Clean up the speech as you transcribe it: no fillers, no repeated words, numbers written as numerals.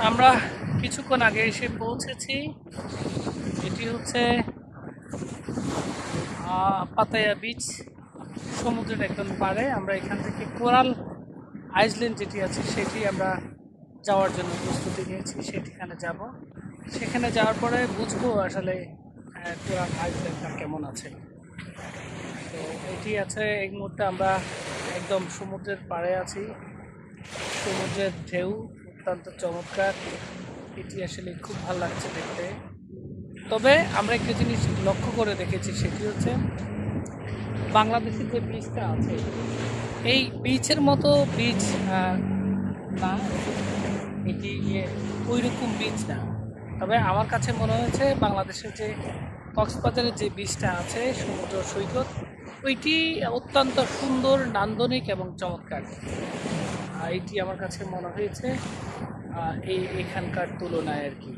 আমরা কিছুক্ষণ আগে এসে পৌঁছেছি। এটি হচ্ছে পাতায়া বিচ, সমুদ্রের একদম পাড়ে। আমরা এখান থেকে কোরাল আইল্যান্ড যেটি আছে সেটি আমরা যাওয়ার জন্য প্রস্তুতি নিয়েছি, সেখানে যাব। সেখানে যাওয়ার পরে বুঝবো আসলে কোরাল আইল্যান্ডটা কেমন আছে। তো এটি আছে, এই মুহূর্তে আমরা একদম সমুদ্রের পাড়ে আছি। সমুদ্রের ঢেউ অত্যন্ত চমৎকার, এটি আসলে খুব ভালো লাগছে দেখতে। তবে আমরা একটা জিনিস লক্ষ্য করে দেখেছি, সেটি হচ্ছে বাংলাদেশের যে বীজটা আছে এই বীচের মতো বীজ না, এটি ওই রকম বীজ না। তবে আমার কাছে মনে হয়েছে বাংলাদেশের যে কক্সবাজারের যে বীজটা আছে সমুদ্র সৈকত, ওইটি অত্যন্ত সুন্দর, নান্দনিক এবং চমৎকার। এটি আমার কাছে মনে হয়েছে এখানকার তুলনায় আর কি।